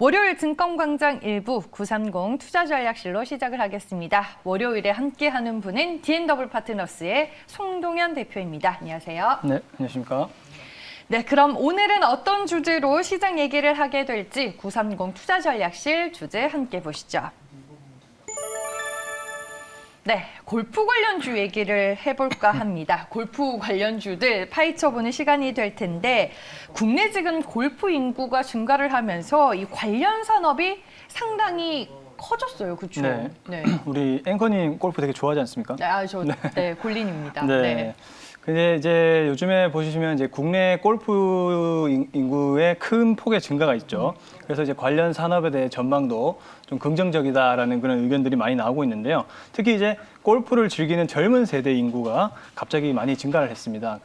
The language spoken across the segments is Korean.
월요일 증권광장 1부 930 투자전략실로 시작을 하겠습니다. 월요일에 함께하는 분은 D&W 파트너스의 송동현 대표입니다. 안녕하세요. 네, 안녕하십니까. 네, 그럼 오늘은 어떤 주제로 시장 얘기를 하게 될지 930 투자전략실 주제 함께 보시죠. 네, 골프 관련주 얘기를 해볼까 합니다. 골프 관련주들 파헤쳐보는 시간이 될 텐데 국내 지금 골프 인구가 증가를 하면서 이 관련 산업이 상당히 커졌어요, 그렇죠? 네. 네. 우리 앵커님 골프 되게 좋아하지 않습니까? 네, 골린입니다. 네. 근데 이제 요즘에 보시면 이제 국내 골프 인구의 큰 폭의 증가가 있죠. 그래서 이제 관련 산업에 대해 전망도 좀 긍정적이다라는 그런 의견들이 많이 나오고 있는데요. 특히 이제 골프를 즐기는 젊은 세대 인구가 갑자기 많이 증가를 했습니다.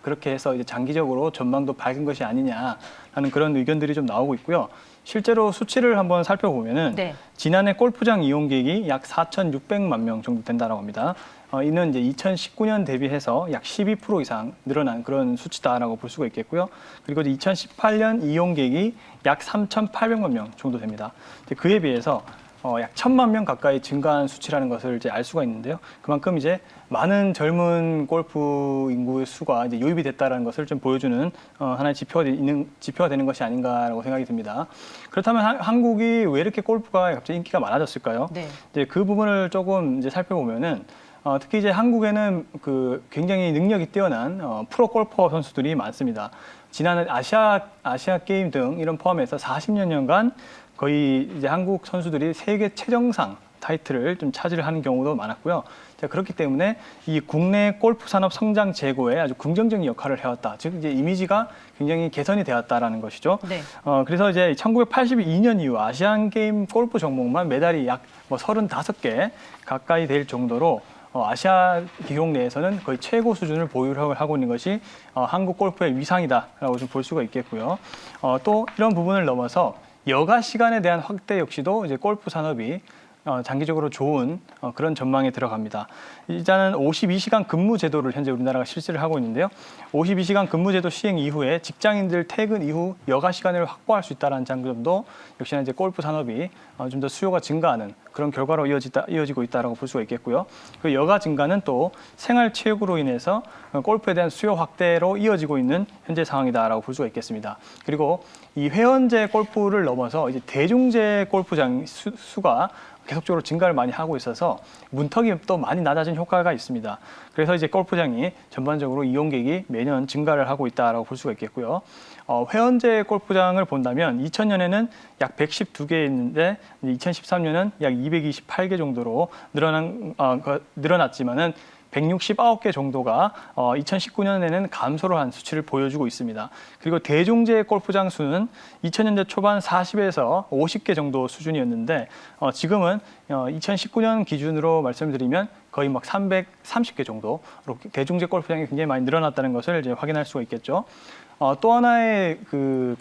그렇게 해서 이제 장기적으로 전망도 밝은 것이 아니냐라는 그런 의견들이 좀 나오고 있고요. 실제로 수치를 한번 살펴보면은 네. 지난해 골프장 이용객이 약 4,600만 명 정도 된다라고 합니다. 이는 이제 2019년 대비해서 약 12% 이상 늘어난 그런 수치다라고 볼 수가 있겠고요. 그리고 2018년 이용객이 약 3,800만 명 정도 됩니다. 그에 비해서 약 1,000만 명 가까이 증가한 수치라는 것을 이제 알 수가 있는데요. 그만큼 이제 많은 젊은 골프 인구의 수가 이제 유입이 됐다라는 것을 좀 보여주는 하나의 지표가 되는 것이 아닌가라고 생각이 듭니다. 그렇다면 한국이 왜 이렇게 골프가 갑자기 인기가 많아졌을까요? 네. 이제 그 부분을 조금 이제 살펴보면은 특히 이제 한국에는 그 굉장히 능력이 뛰어난 프로 골퍼 선수들이 많습니다. 지난 아시아 게임 등 이런 포함해서 40여년간 거의 이제 한국 선수들이 세계 최정상 타이틀을 좀 차지를 하는 경우도 많았고요. 자, 그렇기 때문에 이 국내 골프 산업 성장 제고에 아주 긍정적인 역할을 해왔다. 즉 이제 이미지가 굉장히 개선이 되었다라는 것이죠. 네. 그래서 이제 1982년 이후 아시안 게임 골프 종목만 메달이 약 35개 가까이 될 정도로 아시아 기록 내에서는 거의 최고 수준을 보유하고 있는 것이 한국 골프의 위상이다라고 좀 볼 수가 있겠고요. 또 이런 부분을 넘어서 여가 시간에 대한 확대 역시도 이제 골프 산업이 장기적으로 좋은 그런 전망에 들어갑니다. 일단은 52시간 근무 제도를 현재 우리나라가 실시를 하고 있는데요. 52시간 근무 제도 시행 이후에 직장인들 퇴근 이후 여가 시간을 확보할 수 있다는 장점도 역시나 이제 골프 산업이 좀 더 수요가 증가하는 그런 결과로 이어지고 있다라고 볼 수가 있겠고요. 그 여가 증가는 또 생활 체육으로 인해서 골프에 대한 수요 확대로 이어지고 있는 현재 상황이다라고 볼 수가 있겠습니다. 그리고 이 회원제 골프를 넘어서 이제 대중제 골프장 수가 계속적으로 증가를 많이 하고 있어서 문턱이 또 많이 낮아진 효과가 있습니다. 그래서 이제 골프장이 전반적으로 이용객이 매년 증가를 하고 있다라고 볼 수가 있겠고요. 회원제 골프장을 본다면 2000년에는 약 112개였는데 2013년은 약 228개 정도로 늘어났지만은 169개 정도가 2019년에는 감소를 한 수치를 보여주고 있습니다. 그리고 대중제 골프장 수는 2000년대 초반 40에서 50개 정도 수준이었는데 지금은 2019년 기준으로 말씀드리면 거의 막 330개 정도로 대중제 골프장이 굉장히 많이 늘어났다는 것을 이제 확인할 수가 있겠죠. 또 하나의 그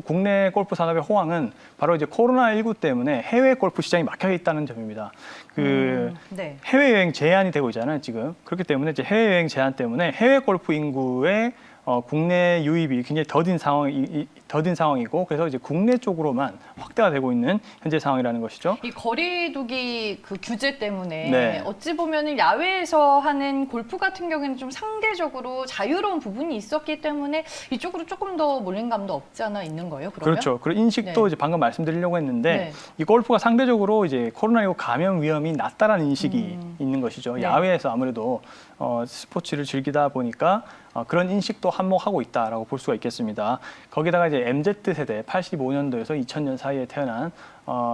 국내 골프 산업의 호황은 바로 이제 코로나19 때문에 해외 골프 시장이 막혀 있다는 점입니다. 네. 해외여행 제한이 되고 있잖아요, 지금. 그렇기 때문에 이제 해외여행 제한 때문에 해외 골프 인구의 국내 유입이 굉장히 더딘 상황이고 그래서 이제 국내 쪽으로만 확대가 되고 있는 현재 상황이라는 것이죠. 이 거리두기 그 규제 때문에 네. 어찌 보면은 야외에서 하는 골프 같은 경우에는 좀 상대적으로 자유로운 부분이 있었기 때문에 이쪽으로 조금 더 몰림감도 없지 않아 있는 거예요, 그러면? 그렇죠. 그리고 인식도 네. 이제 방금 말씀드리려고 했는데 네. 이 골프가 상대적으로 이제 코로나19 감염 위험이 낮다라는 인식이 있는 것이죠. 네. 야외에서 아무래도 스포츠를 즐기다 보니까 그런 인식도 한몫하고 있다라고 볼 수가 있겠습니다. 거기다가 이제 MZ 세대 85년도에서 2000년 사이에 태어난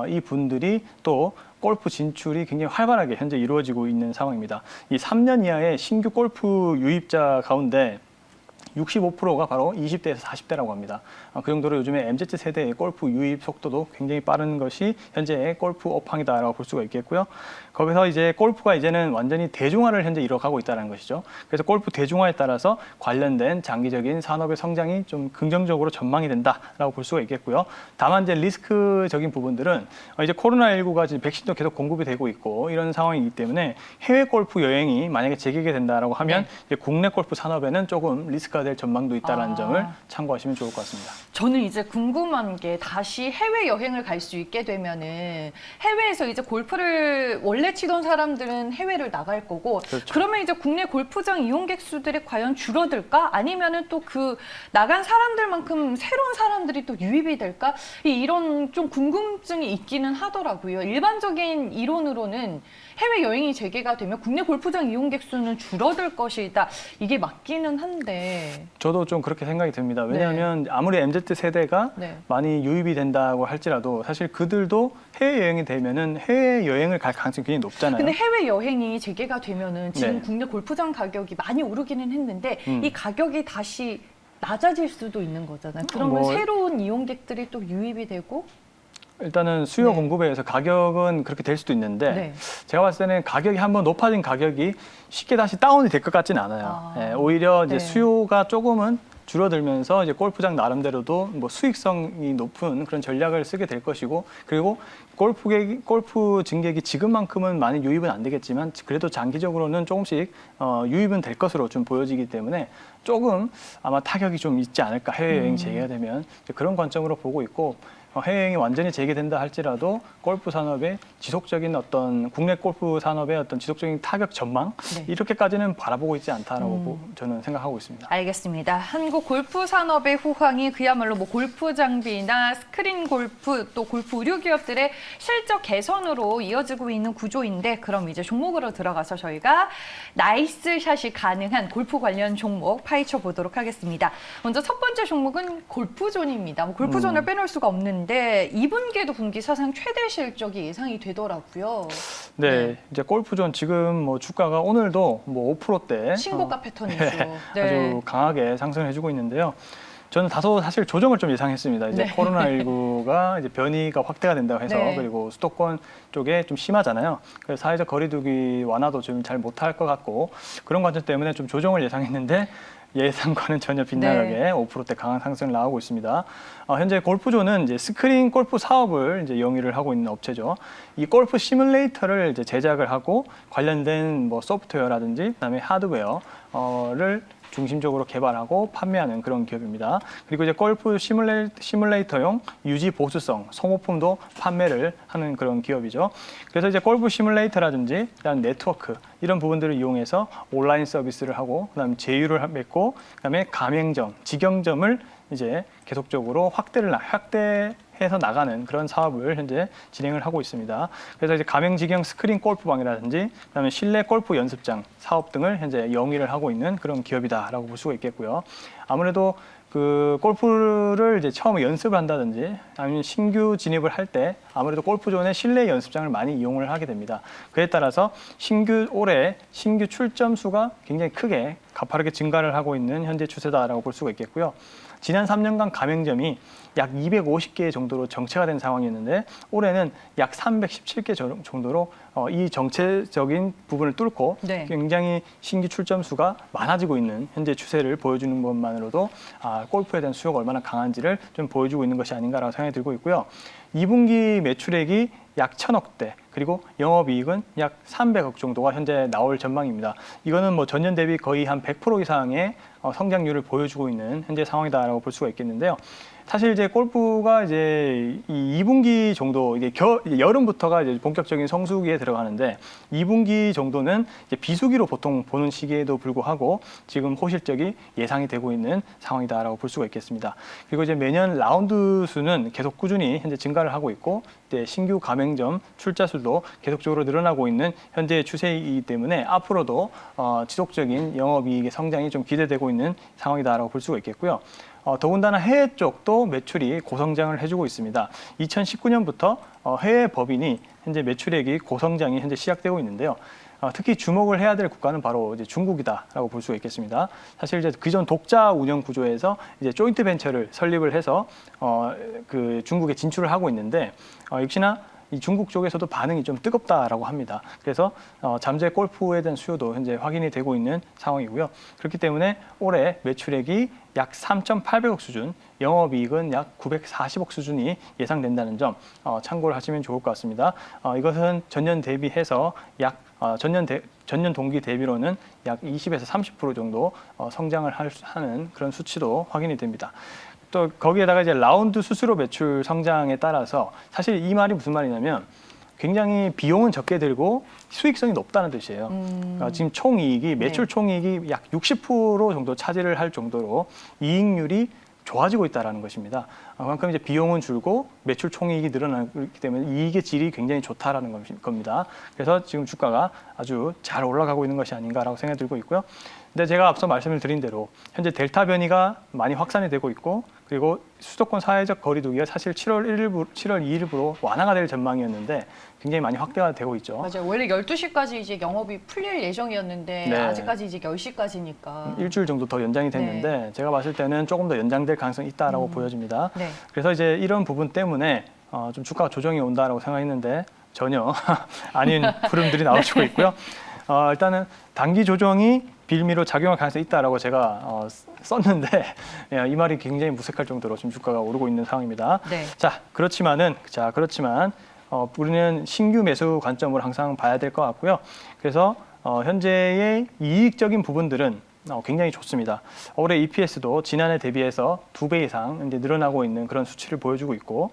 이 분들이 또 골프 진출이 굉장히 활발하게 현재 이루어지고 있는 상황입니다. 이 3년 이하의 신규 골프 유입자 가운데 65%가 바로 20대에서 40대라고 합니다. 그 정도로 요즘에 MZ 세대의 골프 유입 속도도 굉장히 빠른 것이 현재의 골프 업황이다라고 볼 수가 있겠고요. 거기서 이제 골프가 이제는 완전히 대중화를 현재 이뤄가고 있다는 것이죠. 그래서 골프 대중화에 따라서 관련된 장기적인 산업의 성장이 좀 긍정적으로 전망이 된다라고 볼 수가 있겠고요. 다만 이제 리스크적인 부분들은 이제 코로나19가 지금 백신도 계속 공급이 되고 있고 이런 상황이기 때문에 해외 골프 여행이 만약에 재개게 된다라고 하면 네. 이제 국내 골프 산업에는 조금 리스크가 될 전망도 있다는 점을 참고하시면 좋을 것 같습니다. 저는 이제 궁금한 게 다시 해외 여행을 갈 수 있게 되면은 해외에서 이제 골프를 원래 치던 사람들은 해외를 나갈 거고 그렇죠. 그러면 이제 국내 골프장 이용객 수들이 과연 줄어들까? 아니면은 또 그 나간 사람들만큼 새로운 사람들이 또 유입이 될까? 이런 좀 궁금증이 있기는 하더라고요. 일반적인 이론으로는 해외 여행이 재개가 되면 국내 골프장 이용객 수는 줄어들 것이다. 이게 맞기는 한데. 저도 좀 그렇게 생각이 듭니다. 왜냐하면 아무리 MZ세대가 네. 많이 유입이 된다고 할지라도 사실 그들도 해외여행이 되면은 해외여행을 갈 가능성이 굉장히 높잖아요. 근데 해외 여행이 재개가 되면은 지금 네. 국내 골프장 가격이 많이 오르기는 했는데 이 가격이 다시 낮아질 수도 있는 거잖아요. 그러면 뭐- 새로운 이용객들이 또 유입이 되고 일단은 수요 네. 공급에 의해서 가격은 그렇게 될 수도 있는데 네. 제가 봤을 때는 가격이 한번 높아진 가격이 쉽게 다시 다운이 될 것 같지는 않아요. 예, 오히려 이제 네. 수요가 조금은 줄어들면서 이제 골프장 나름대로도 뭐 수익성이 높은 그런 전략을 쓰게 될 것이고 그리고 골프 증객이 지금만큼은 많이 유입은 안 되겠지만 그래도 장기적으로는 조금씩 유입은 될 것으로 좀 보여지기 때문에 조금 아마 타격이 좀 있지 않을까 해외여행 재개가 되면 이제 그런 관점으로 보고 있고 해외여행이 완전히 재개된다 할지라도 골프 산업의 지속적인 어떤 국내 골프 산업의 어떤 지속적인 타격 전망 네. 이렇게까지는 바라보고 있지 않다라고 저는 생각하고 있습니다. 알겠습니다. 한국 골프 산업의 호황이 그야말로 뭐 골프 장비나 스크린 골프 또 골프 의류 기업들의 실적 개선으로 이어지고 있는 구조인데 그럼 이제 종목으로 들어가서 저희가 나이스 샷이 가능한 골프 관련 종목 파헤쳐 보도록 하겠습니다. 먼저 첫 번째 종목은 골프존입니다. 뭐 골프존을 빼놓을 수가 없는데 2분기에도 분기 사상 최대 실적이 예상이 되더라고요. 네, 이제 골프존 지금 뭐 주가가 오늘도 뭐 5%대 신고가 패턴이죠. 네. 아주 강하게 상승을 해주고 있는데요. 저는 다소 사실 조정을 좀 예상했습니다. 이제 네. 코로나19가 이제 변이가 확대가 된다고 해서 네. 그리고 수도권 쪽에 좀 심하잖아요. 그래서 사회적 거리두기 완화도 좀 잘 못할 것 같고 그런 관점 때문에 좀 조정을 예상했는데 예상과는 전혀 빗나가게 네. 5%대 강한 상승을 나오고 있습니다. 현재 골프존은 이제 스크린 골프 사업을 이제 영위를 하고 있는 업체죠. 이 골프 시뮬레이터를 이제 제작을 하고 관련된 뭐 소프트웨어라든지 그다음에 하드웨어를 중심적으로 개발하고 판매하는 그런 기업입니다. 그리고 이제 골프 시뮬레이터용 유지 보수성 소모품도 판매를 하는 그런 기업이죠. 그래서 이제 골프 시뮬레이터라든지 그다음 네트워크 이런 부분들을 이용해서 온라인 서비스를 하고 그다음에 제휴를 맺고 그다음에 가맹점, 직영점을 이제 계속적으로 확대해서 나가는 그런 사업을 현재 진행을 하고 있습니다. 그래서 이제 가맹직영 스크린 골프방이라든지 그다음에 실내 골프 연습장 사업 등을 현재 영위를 하고 있는 그런 기업이다라고 볼 수가 있겠고요. 아무래도 그 골프를 이제 처음 연습을 한다든지 아니면 신규 진입을 할 때 아무래도 골프존의 실내 연습장을 많이 이용을 하게 됩니다. 그에 따라서 올해 신규 출점 수가 굉장히 크게 가파르게 증가를 하고 있는 현재 추세다라고 볼 수가 있겠고요. 지난 3년간 가맹점이 약 250개 정도로 정체가 된 상황이었는데 올해는 약 317개 정도로 이 정체적인 부분을 뚫고 네. 굉장히 신규 출점 수가 많아지고 있는 현재 추세를 보여주는 것만으로도 골프에 대한 수요가 얼마나 강한지를 좀 보여주고 있는 것이 아닌가라고 생각이 들고 있고요. 2분기 매출액이 약 1,000억대 그리고 영업이익은 약 300억 정도가 현재 나올 전망입니다. 이거는 뭐 전년 대비 거의 한 100% 이상의 성장률을 보여주고 있는 현재 상황이다라고 볼 수가 있겠는데요. 사실 이제 골프가 이제 이 2분기 정도 이제 여름부터가 이제 본격적인 성수기에 들어가는데 2분기 정도는 이제 비수기로 보통 보는 시기에도 불구하고 지금 호실적이 예상이 되고 있는 상황이다라고 볼 수가 있겠습니다. 그리고 이제 매년 라운드 수는 계속 꾸준히 현재 증가를 하고 있고 이제 신규 가맹점 출자 수도 계속적으로 늘어나고 있는 현재의 추세이기 때문에 앞으로도 지속적인 영업이익의 성장이 좀 기대되고 있는 상황이다라고 볼 수가 있겠고요. 더군다나 해외 쪽도 매출이 고성장을 해주고 있습니다. 2019년부터 해외 법인이 현재 매출액이 고성장이 현재 시작되고 있는데요. 특히 주목을 해야 될 국가는 바로 이제 중국이다라고 볼 수가 있겠습니다. 사실 이제 그전 독자 운영 구조에서 이제 조인트 벤처를 설립을 해서 그 중국에 진출을 하고 있는데 역시나 이 중국 쪽에서도 반응이 좀 뜨겁다라고 합니다. 그래서 잠재 골프에 대한 수요도 현재 확인이 되고 있는 상황이고요. 그렇기 때문에 올해 매출액이 약 3,800억 수준, 영업이익은 약 940억 수준이 예상된다는 점 참고를 하시면 좋을 것 같습니다. 이것은 전년 대비해서 약 전년 동기 대비로는 약 20에서 30% 정도 성장을 하는 그런 수치도 확인이 됩니다. 또 거기에다가 이제 라운드 수수료 매출 성장에 따라서 사실 이 말이 무슨 말이냐면 굉장히 비용은 적게 들고 수익성이 높다는 뜻이에요. 지금 총이익이 매출 총이익이 약 60% 정도 차지를 할 정도로 이익률이 좋아지고 있다는 것입니다. 그만큼 이제 비용은 줄고 매출 총이익이 늘어나기 때문에 이익의 질이 굉장히 좋다라는 겁니다. 그래서 지금 주가가 아주 잘 올라가고 있는 것이 아닌가라고 생각이 들고 있고요. 근데 제가 앞서 말씀을 드린 대로 현재 델타 변이가 많이 확산이 되고 있고 그리고 수도권 사회적 거리두기가 사실 7월 2일부로 완화가 될 전망이었는데 굉장히 많이 확대가 되고 있죠. 맞아요. 원래 12시까지 이제 영업이 풀릴 예정이었는데 네. 아직까지 이제 10시까지니까. 일주일 정도 더 연장이 됐는데 제가 봤을 때는 조금 더 연장될 가능성이 있다라고 보여집니다. 네. 그래서 이제 이런 부분 때문에 좀 주가가 조정이 온다라고 생각했는데 전혀 아닌 흐름들이 나오고 있고요. 일단은 단기 조정이 빌미로 작용할 가능성이 있다라고 제가 썼는데 이 말이 굉장히 무색할 정도로 지금 주가가 오르고 있는 상황입니다. 네. 그렇지만 우리는 신규 매수 관점으로 항상 봐야 될 것 같고요. 그래서 현재의 이익적인 부분들은 굉장히 좋습니다. 올해 EPS도 지난해 대비해서 2배 이상 이제 늘어나고 있는 그런 수치를 보여주고 있고,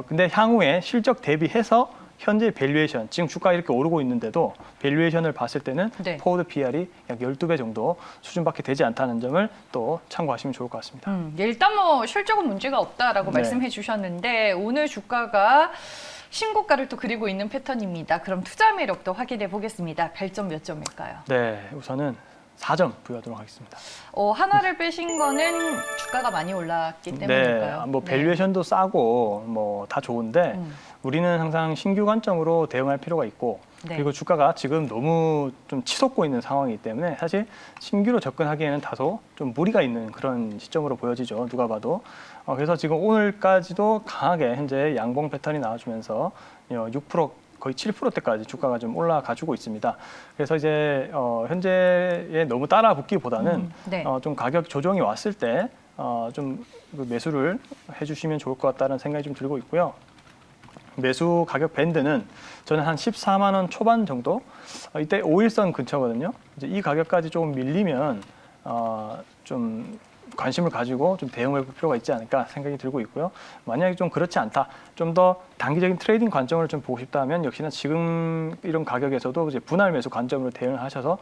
근데 향후에 실적 대비해서 현재 밸류에이션, 지금 주가 이렇게 오르고 있는데도 밸류에이션을 봤을 때는 네. 포워드 PR이 약 12배 정도 수준밖에 되지 않다는 점을 또 참고하시면 좋을 것 같습니다. 일단 뭐 실적은 문제가 없다라고 네. 말씀해 주셨는데 오늘 주가가 신고가를 또 그리고 있는 패턴입니다. 그럼 투자 매력도 확인해 보겠습니다. 별점 몇 점일까요? 네, 우선은 4점 부여하도록 하겠습니다. 하나를 빼신 거는 주가가 많이 올랐기 때문일까요? 네, 뭐 밸류에이션도 싸고 뭐 다 좋은데 우리는 항상 신규 관점으로 대응할 필요가 있고 네. 그리고 주가가 지금 너무 좀 치솟고 있는 상황이기 때문에 사실 신규로 접근하기에는 다소 좀 무리가 있는 그런 시점으로 보여지죠. 누가 봐도. 그래서 지금 오늘까지도 강하게 현재 양봉 패턴이 나와주면서 6% 거의 7%대까지 주가가 좀 올라가지고 있습니다. 그래서 이제 현재에 너무 따라붙기보다는 네. 좀 가격 조정이 왔을 때 좀 매수를 해주시면 좋을 것 같다는 생각이 좀 들고 있고요. 매수 가격 밴드는 저는 한 14만 원 초반 정도, 이때 5일선 근처거든요. 이제 이 가격까지 조금 밀리면 좀 관심을 가지고 좀 대응을 해볼 필요가 있지 않을까 생각이 들고 있고요. 만약에 좀 그렇지 않다, 좀 더 단기적인 트레이딩 관점을 좀 보고 싶다면 역시나 지금 이런 가격에서도 이제 분할 매수 관점으로 대응을 하셔서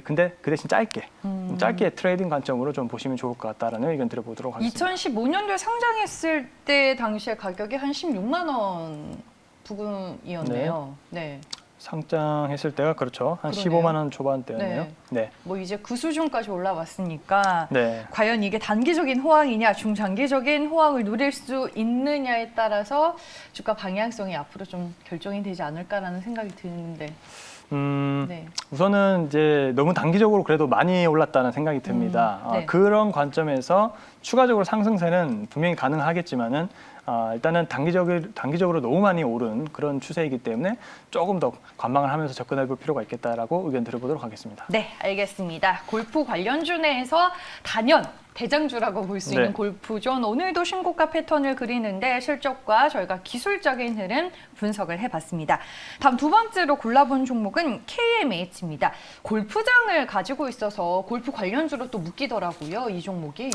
근데 그 대신 짧게 트레이딩 관점으로 좀 보시면 좋을 것 같다라는 의견 드려보도록 하겠습니다. 2015년도에 상장했을 때 당시에 가격이 한 16만 원 부근이었네요. 네. 상장했을 때가 그렇죠. 한 그러네요. 15만 원 초반대였네요. 네. 뭐 이제 그 수준까지 올라왔으니까 네. 과연 이게 단기적인 호황이냐 중장기적인 호황을 누릴 수 있느냐에 따라서 주가 방향성이 앞으로 좀 결정이 되지 않을까라는 생각이 드는데 네. 우선은 이제 너무 단기적으로 그래도 많이 올랐다는 생각이 듭니다. 네. 그런 관점에서 추가적으로 상승세는 분명히 가능하겠지만은 일단은 단기적으로 너무 많이 오른 그런 추세이기 때문에 조금 더 관망을 하면서 접근해 볼 필요가 있겠다라고 의견 드려보도록 하겠습니다. 네, 알겠습니다. 골프 관련주 내에서 단연 대장주라고 볼 수 있는 네. 골프존 오늘도 신고가 패턴을 그리는데 실적과 저희가 기술적인 흐름 분석을 해봤습니다. 다음 두 번째로 골라본 종목은 KMH입니다. 골프장을 가지고 있어서 골프 관련주로 또 묶이더라고요, 이 종목이.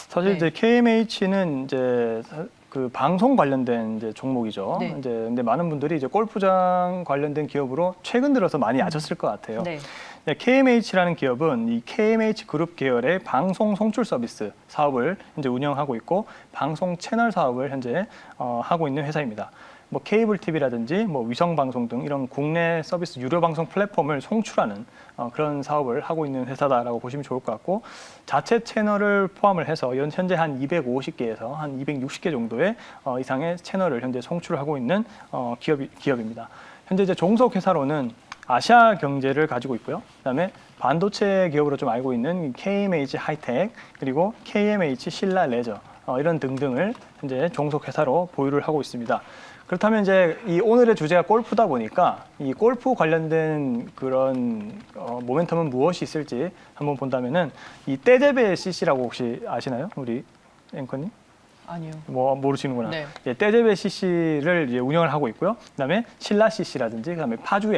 사실 네. 이제 KMH는 이제 그 방송 관련된 이제 종목이죠. 네. 이제 근데 많은 분들이 이제 골프장 관련된 기업으로 최근 들어서 많이 아셨을 것 같아요. 네. KMH라는 기업은 이 KMH 그룹 계열의 방송 송출 서비스 사업을 현재 운영하고 있고 방송 채널 사업을 현재 하고 있는 회사입니다. 뭐 케이블 TV라든지 뭐 위성 방송 등 이런 국내 서비스 유료 방송 플랫폼을 송출하는 그런 사업을 하고 있는 회사다라고 보시면 좋을 것 같고 자체 채널을 포함을 해서 현재 한 250개에서 한 260개 정도의 이상의 채널을 현재 송출을 하고 있는 기업입니다. 현재 이제 종속 회사로는 아시아 경제를 가지고 있고요. 그다음에 반도체 기업으로 좀 알고 있는 KMH 하이텍 그리고 KMH 신라 레저 이런 등등을 현재 종속 회사로 보유를 하고 있습니다. 그렇다면 이제 이 오늘의 주제가 골프다 보니까 이 골프 관련된 그런 모멘텀은 무엇이 있을지 한번 본다면은 이 떼제베 CC라고 혹시 아시나요, 우리 앵커님? 아니요. 뭐 모르시는구나. 네. 예, 떼제베 CC를 이제 운영을 하고 있고요. 그다음에 신라 CC라든지 그다음에 파주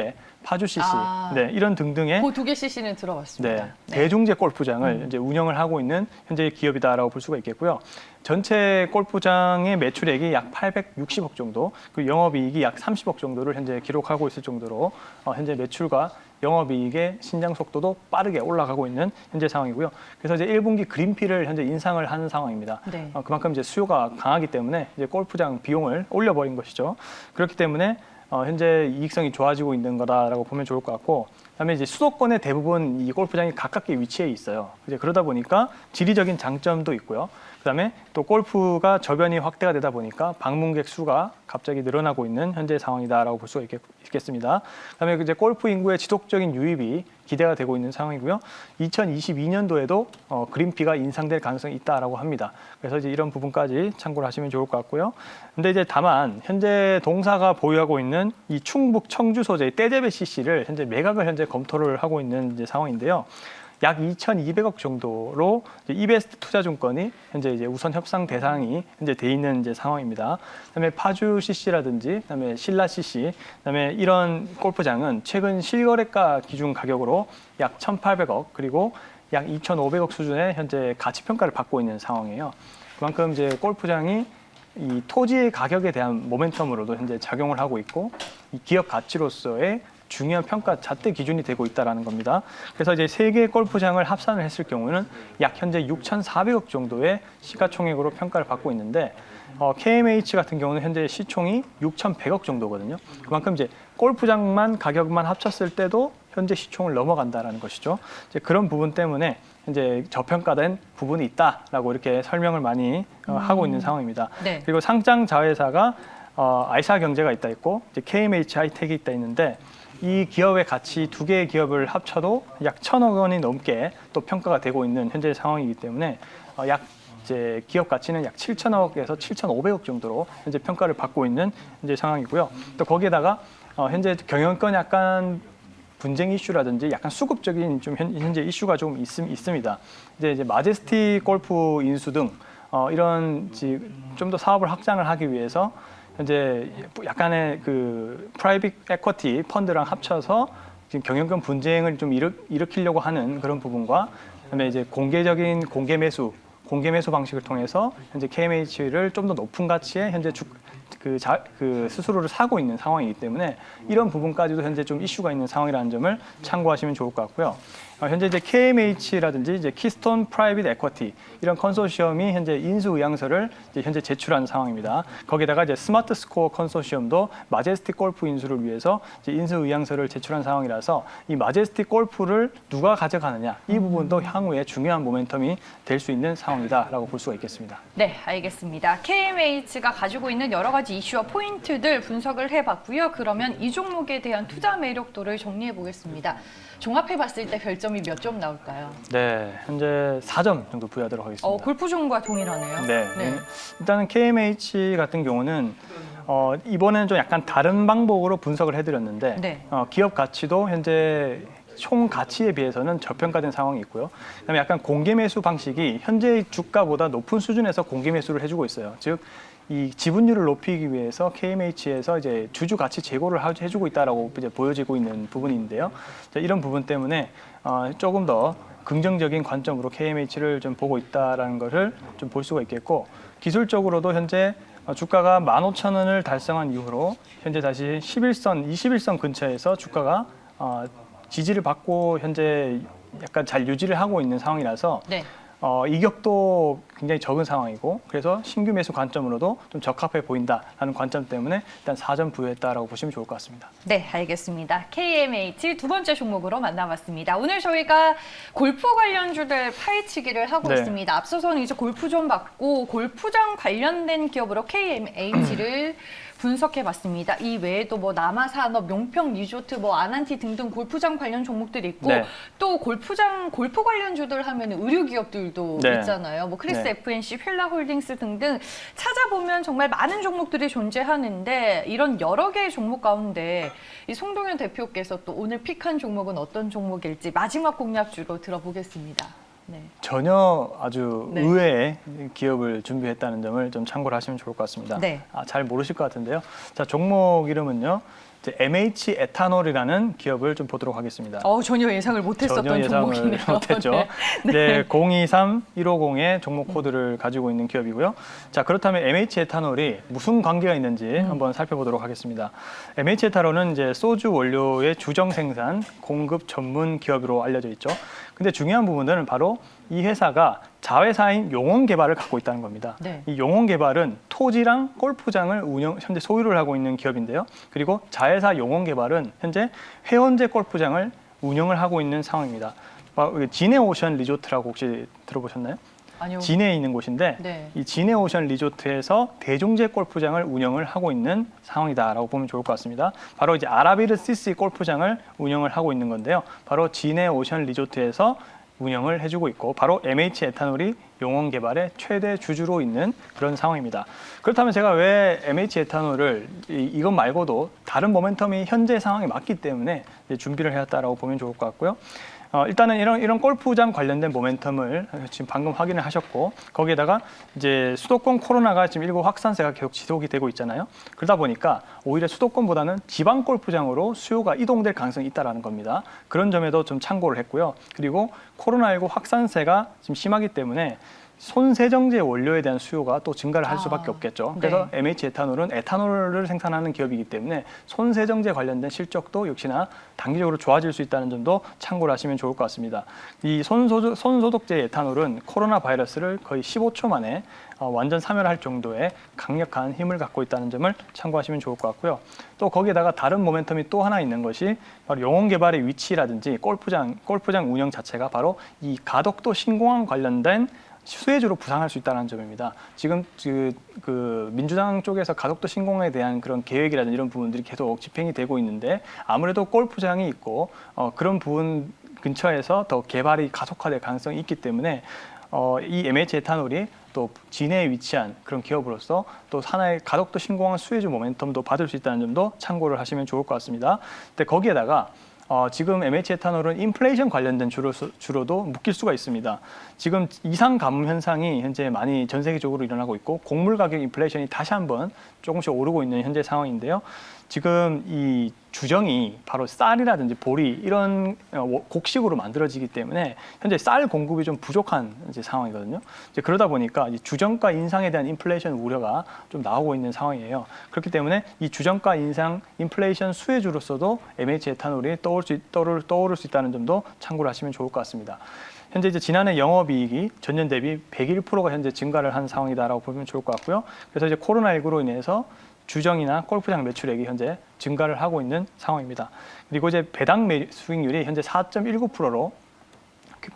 CC, 네, 이런 등등의 그 두 개 CC는 들어봤습니다. 네, 대중제 골프장을 이제 운영을 하고 있는 현재 기업이다라고 볼 수가 있겠고요. 전체 골프장의 매출액이 약 860억 정도, 그리고 영업이익이 약 30억 정도를 현재 기록하고 있을 정도로 현재 매출과 영업이익의 신장 속도도 빠르게 올라가고 있는 현재 상황이고요. 그래서 이제 1분기 그린피를 현재 인상을 하는 상황입니다. 네. 그만큼 이제 수요가 강하기 때문에 이제 골프장 비용을 올려버린 것이죠. 그렇기 때문에 현재 이익성이 좋아지고 있는 거다라고 보면 좋을 것 같고, 그다음에 이제 수도권의 대부분 이 골프장이 가깝게 위치해 있어요. 이제 그러다 보니까 지리적인 장점도 있고요. 그다음에 또 골프가 저변이 확대가 되다 보니까 방문객 수가 갑자기 늘어나고 있는 현재 상황이다라고 볼 수가 있겠습니다. 그다음에 이제 골프 인구의 지속적인 유입이 기대가 되고 있는 상황이고요. 2022년도에도 그린피가 인상될 가능성이 있다라고 합니다. 그래서 이제 이런 부분까지 참고를 하시면 좋을 것 같고요. 근데 이제 다만 현재 동사가 보유하고 있는 이 충북 청주 소재의 떼제베 CC를 현재 매각을 현재 검토를 하고 있는 이제 상황인데요. 약 2,200억 정도로 이베스트 투자증권이 현재 이제 우선 협상 대상이 현재 돼 있는 이제 상황입니다. 그다음에 파주 CC라든지, 그다음에 신라 CC, 그다음에 이런 골프장은 최근 실거래가 기준 가격으로 약 1,800억 그리고 약 2,500억 수준의 현재 가치 평가를 받고 있는 상황이에요. 그만큼 이제 골프장이 이 토지의 가격에 대한 모멘텀으로도 현재 작용을 하고 있고, 이 기업 가치로서의 중요한 평가 잣대 기준이 되고 있다는 겁니다. 그래서 이제 세 개의 골프장을 합산을 했을 경우는 약 현재 6,400억 정도의 시가총액으로 평가를 받고 있는데, KMH 같은 경우는 현재 시총이 6,100억 정도거든요. 그만큼 이제 골프장만 가격만 합쳤을 때도 현재 시총을 넘어간다라는 것이죠. 이제 그런 부분 때문에 현재 저평가된 부분이 있다라고 이렇게 설명을 많이 하고 있는 상황입니다. 네. 그리고 상장 자회사가 아이사경제가 있다 있고, 이제 KMH 하이텍이 있다 있는데, 이 기업의 가치 두 개의 기업을 합쳐도 약 1,000억 원이 넘게 또 평가가 되고 있는 현재 상황이기 때문에 약 이제 기업 가치는 약 7,000억에서 7,500억 정도로 현재 평가를 받고 있는 현재 상황이고요. 또 거기에다가 현재 경영권 약간 분쟁 이슈라든지 약간 수급적인 좀 현재 이슈가 좀 있습니다. 이제 마제스티 골프 인수 등 이런 좀 더 사업을 확장을 하기 위해서 현재 약간의 그 프라이빗 에쿼티 펀드랑 합쳐서 지금 경영권 분쟁을 좀 일으키려고 하는 그런 부분과, 그다음에 이제 공개적인 공개 매수 방식을 통해서 현재 KMH를 좀 더 높은 가치에 현재 스스로를 사고 있는 상황이기 때문에 이런 부분까지도 현재 좀 이슈가 있는 상황이라는 점을 참고하시면 좋을 것 같고요. 현재 이제 KMH라든지 이제 키스톤 프라이빗 에쿼티 이런 컨소시엄이 현재 인수 의향서를 이제 현재 제출한 상황입니다. 거기다가 이제 스마트 스코어 컨소시엄도 마제스틱 골프 인수를 위해서 이제 인수 의향서를 제출한 상황이라서 이 마제스틱 골프를 누가 가져가느냐, 이 부분도 향후에 중요한 모멘텀이 될 수 있는 상황이다라고 볼 수가 있겠습니다. 네, 알겠습니다. KMH가 가지고 있는 여러 가지 이슈와 포인트들 분석을 해봤고요. 그러면 이 종목에 대한 투자 매력도를 정리해 보겠습니다. 종합해봤을 때 별점이 몇 점 나올까요? 네, 현재 4점 정도 부여하도록 하겠습니다. 골프종과 동일하네요. 네. 일단은 KMH 같은 경우는 이번에는 좀 약간 다른 방법으로 분석을 해드렸는데, 네. 기업 가치도 현재 총 가치에 비해서는 저평가된 상황이 있고요. 그다음에 약간 공개 매수 방식이 현재 주가보다 높은 수준에서 공개 매수를 해주고 있어요. 즉, 이 지분율을 높이기 위해서 KMH에서 이제 주주 가치 제고를 해주고 있다라고 이제 보여지고 있는 부분인데요. 이런 부분 때문에 조금 더 긍정적인 관점으로 KMH를 좀 보고 있다라는 것을 좀 볼 수가 있겠고, 기술적으로도 현재 주가가 15,000원을 달성한 이후로 현재 다시 21선 근처에서 주가가 지지를 받고 현재 약간 잘 유지를 하고 있는 상황이라서 네. 이격도 굉장히 적은 상황이고, 그래서 신규 매수 관점으로도 좀 적합해 보인다라는 관점 때문에 일단 4점 부여했다라고 보시면 좋을 것 같습니다. 네, 알겠습니다. KMH 두 번째 종목으로 만나봤습니다. 오늘 저희가 골프 관련주들 파헤치기를 하고 네. 있습니다. 앞서서는 이제 골프 좀 봤고 골프장 관련된 기업으로 KMH를 분석해봤습니다. 이 외에도 뭐 남아산업, 용평 리조트, 뭐 아난티 등등 골프장 관련 종목들이 있고 네. 또 골프 관련주들 하면 의류 기업들도 네. 있잖아요. 뭐 크리스 네. FNC, 휠라홀딩스 등등 찾아보면 정말 많은 종목들이 존재하는데 이런 여러 개의 종목 가운데 이 송동현 대표께서 또 오늘 픽한 종목은 어떤 종목일지 마지막 공략주로 들어보겠습니다. 네. 전혀 아주 네. 의외의 기업을 준비했다는 점을 좀 참고를 하시면 좋을 것 같습니다. 네. 잘 모르실 것 같은데요. 자, 종목 이름은요. 이제 MH 에탄올이라는 기업을 좀 보도록 하겠습니다. 전혀 예상을 못했었던 전혀 예상을 종목이네요. 못했죠. 네. 이제 023150의 종목 코드를 가지고 있는 기업이고요. 자, 그렇다면 MH 에탄올이 무슨 관계가 있는지 한번 살펴보도록 하겠습니다. MH 에탄올은 이제 소주 원료의 주정 생산, 공급 전문 기업으로 알려져 있죠. 근데 중요한 부분은 바로 이 회사가 자회사인 용원 개발을 갖고 있다는 겁니다. 네. 이 용원 개발은 토지랑 골프장을 현재 소유를 하고 있는 기업인데요. 그리고 자회사 용원 개발은 현재 회원제 골프장을 운영을 하고 있는 상황입니다. 지네오션 리조트라고 혹시 들어보셨나요? 아니요. 진해에 있는 곳인데 네. 이 지네오션 리조트에서 대중제 골프장을 운영을 하고 있는 상황이다라고 보면 좋을 것 같습니다. 바로 이제 아라비르 CC 골프장을 운영을 하고 있는 건데요. 바로 지네오션 리조트에서 운영을 해주고 있고 바로 MH 에탄올이 용원 개발의 최대 주주로 있는 그런 상황입니다. 그렇다면 제가 왜 MH 에탄올을 이것 말고도 다른 모멘텀이 현재 상황에 맞기 때문에 이제 준비를 해왔다라고 보면 좋을 것 같고요. 일단은 이런 골프장 관련된 모멘텀을 지금 방금 확인을 하셨고 거기에다가 이제 수도권 코로나가 지금 19 확산세가 계속 지속이 되고 있잖아요. 그러다 보니까 오히려 수도권보다는 지방 골프장으로 수요가 이동될 가능성이 있다라는 겁니다. 그런 점에도 좀 참고를 했고요. 그리고 코로나19 확산세가 지금 심하기 때문에 손세정제 원료에 대한 수요가 또 증가를 할 수밖에 없겠죠. 그래서 네. MH 에탄올은 에탄올을 생산하는 기업이기 때문에 손세정제 관련된 실적도 역시나 단기적으로 좋아질 수 있다는 점도 참고를 하시면 좋을 것 같습니다. 이 손소독제 에탄올은 코로나 바이러스를 거의 15초 만에 완전 사멸할 정도의 강력한 힘을 갖고 있다는 점을 참고하시면 좋을 것 같고요. 또 거기에다가 다른 모멘텀이 또 하나 있는 것이 바로 용원 개발의 위치라든지 골프장 운영 자체가 바로 이 가덕도 신공항 관련된 수혜주로 부상할 수 있다는 점입니다. 지금 그 민주당 쪽에서 가덕도 신공항에 대한 그런 계획이라든지 이런 부분들이 계속 집행이 되고 있는데 아무래도 골프장이 있고 그런 부분 근처에서 더 개발이 가속화될 가능성이 있기 때문에 이 MH 에탄올이 또 진해에 위치한 그런 기업으로서 또 하나의 가덕도 신공항 수혜주 모멘텀도 받을 수 있다는 점도 참고를 하시면 좋을 것 같습니다. 근데 거기에다가 지금 MH 에탄올은 인플레이션 관련된 주로도 묶일 수가 있습니다. 지금 이상 가뭄 현상이 현재 많이 전 세계적으로 일어나고 있고 곡물 가격 인플레이션이 다시 한번 조금씩 오르고 있는 현재 상황인데요. 지금 이 주정이 바로 쌀이라든지 보리 이런 곡식으로 만들어지기 때문에 현재 쌀 공급이 좀 부족한 이제 상황이거든요. 이제 그러다 보니까 이 주정가 인상에 대한 인플레이션 우려가 좀 나오고 있는 상황이에요. 그렇기 때문에 이 주정가 인상 인플레이션 수혜주로서도 MH 에탄올이 떠오를 수 있다는 점도 참고를 하시면 좋을 것 같습니다. 현재 이제 지난해 영업이익이 전년 대비 101%가 현재 증가를 한 상황이다라고 보면 좋을 것 같고요. 그래서 이제 코로나19로 인해서 주정이나 골프장 매출액이 현재 증가를 하고 있는 상황입니다. 그리고 이제 배당 수익률이 현재 4.19%로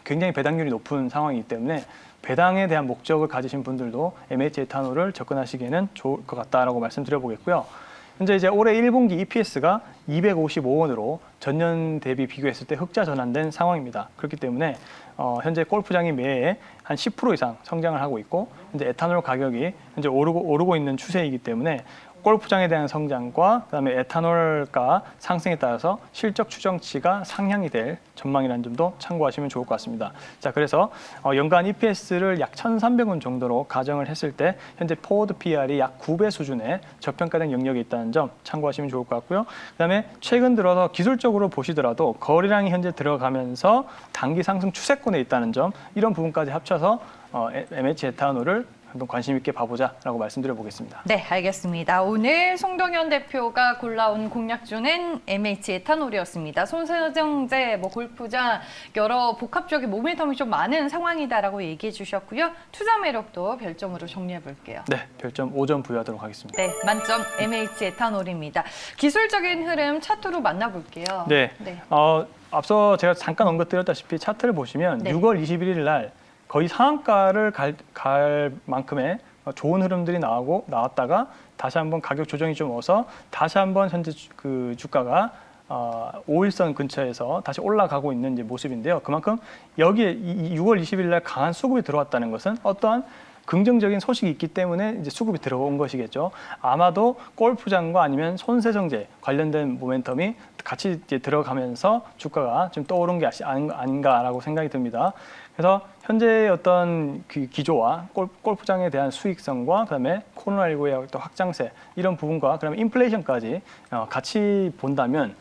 굉장히 배당률이 높은 상황이기 때문에 배당에 대한 목적을 가지신 분들도 MH 에탄올을 접근하시기에는 좋을 것 같다라고 말씀드려보겠고요. 현재 이제 올해 1분기 EPS가 255원으로 전년 대비 비교했을 때 흑자 전환된 상황입니다. 그렇기 때문에 현재 골프장이 매해 한 10% 이상 성장을 하고 있고 현재 에탄올 가격이 현재 오르고 있는 추세이기 때문에 골프장에 대한 성장과 그다음에 에탄올가 상승에 따라서 실적 추정치가 상향이 될 전망이라는 점도 참고하시면 좋을 것 같습니다. 자, 그래서 연간 EPS를 약 1,300원 정도로 가정을 했을 때 현재 포워드 PR이 약 9배 수준의 저평가된 영역이 있다는 점 참고하시면 좋을 것 같고요. 그다음에 최근 들어서 기술적으로 보시더라도 거래량이 현재 들어가면서 단기 상승 추세권에 있다는 점 이런 부분까지 합쳐서 MH 에탄올을 한번 관심 있게 봐보자라고 말씀드려 보겠습니다. 네, 알겠습니다. 오늘 송동현 대표가 골라온 공략주는 MH 에탄올이었습니다. 손세정제, 골프장 여러 복합적인 모멘텀이 좀 많은 상황이다라고 얘기해 주셨고요. 투자 매력도 별점으로 정리해 볼게요. 네, 별점 5점 부여하도록 하겠습니다. 네, 만점 MH 에탄올입니다. 기술적인 흐름 차트로 만나볼게요. 네, 앞서 제가 잠깐 언급드렸다시피 차트를 보시면 네. 6월 21일 날 거의 상한가를 갈 만큼의 좋은 흐름들이 나왔다가 다시 한번 가격 조정이 좀 와서 다시 한번 현재 그 주가가 5일선 근처에서 다시 올라가고 있는 이제 모습인데요. 그만큼 여기에 6월 20일 날 강한 수급이 들어왔다는 것은 어떠한 긍정적인 소식이 있기 때문에 이제 수급이 들어온 것이겠죠. 아마도 골프장과 아니면 손세정제 관련된 모멘텀이 같이 이제 들어가면서 주가가 좀 떠오른 게 아닌가라고 생각이 듭니다. 그래서 현재의 어떤 그 기조와 골프장에 대한 수익성과 그다음에 코로나19의 또 확장세 이런 부분과 그다음에 인플레이션까지 같이 본다면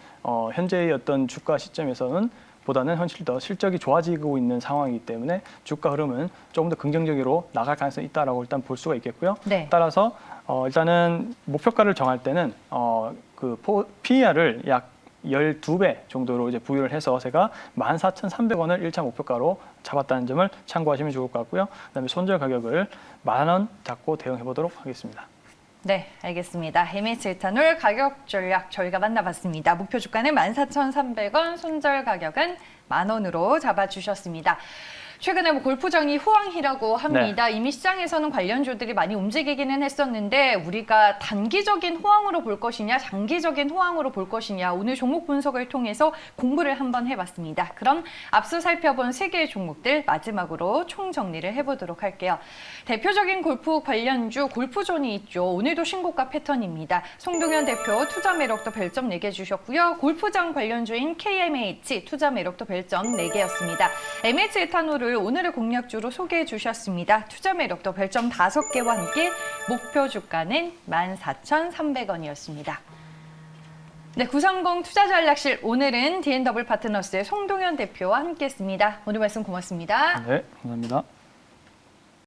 현재의 어떤 주가 시점에서는 보다는 현실 더 실적이 좋아지고 있는 상황이기 때문에 주가 흐름은 조금 더 긍정적으로 나갈 가능성이 있다라고 일단 볼 수가 있겠고요. 네. 따라서 일단은 목표가를 정할 때는 PER을 약 12배 정도로 이제 부여를 해서 제가 14,300원을 1차 목표가로 잡았다는 점을 참고하시면 좋을 것 같고요. 그다음에 손절 가격을 10,000원 잡고 대응해 보도록 하겠습니다. 네, 알겠습니다. MH 에탄올 가격 전략 저희가 만나봤습니다. 목표 주가는 14,300원, 손절 가격은 10,000원으로 잡아주셨습니다. 최근에 골프장이 호황이라고 합니다. 이미 시장에서는 관련주들이 많이 움직이기는 했었는데 우리가 단기적인 호황으로 볼 것이냐 장기적인 호황으로 볼 것이냐 오늘 종목 분석을 통해서 공부를 한번 해봤습니다. 그럼 앞서 살펴본 3개의 종목들 마지막으로 총정리를 해보도록 할게요. 대표적인 골프 관련주 골프존이 있죠. 오늘도 신고가 패턴입니다. 송동현 대표 투자 매력도 별점 4개 주셨고요. 골프장 관련주인 KMH 투자 매력도 별점 4개였습니다. MH 에탄올을 오늘의 공략주로 소개해 주셨습니다. 투자 매력도 별점 5개와 함께 목표 주가는 14,300원이었습니다. 네, 930 투자전략실 오늘은 D&W 파트너스의 송동현 대표와 함께했습니다. 오늘 말씀 고맙습니다. 네, 감사합니다.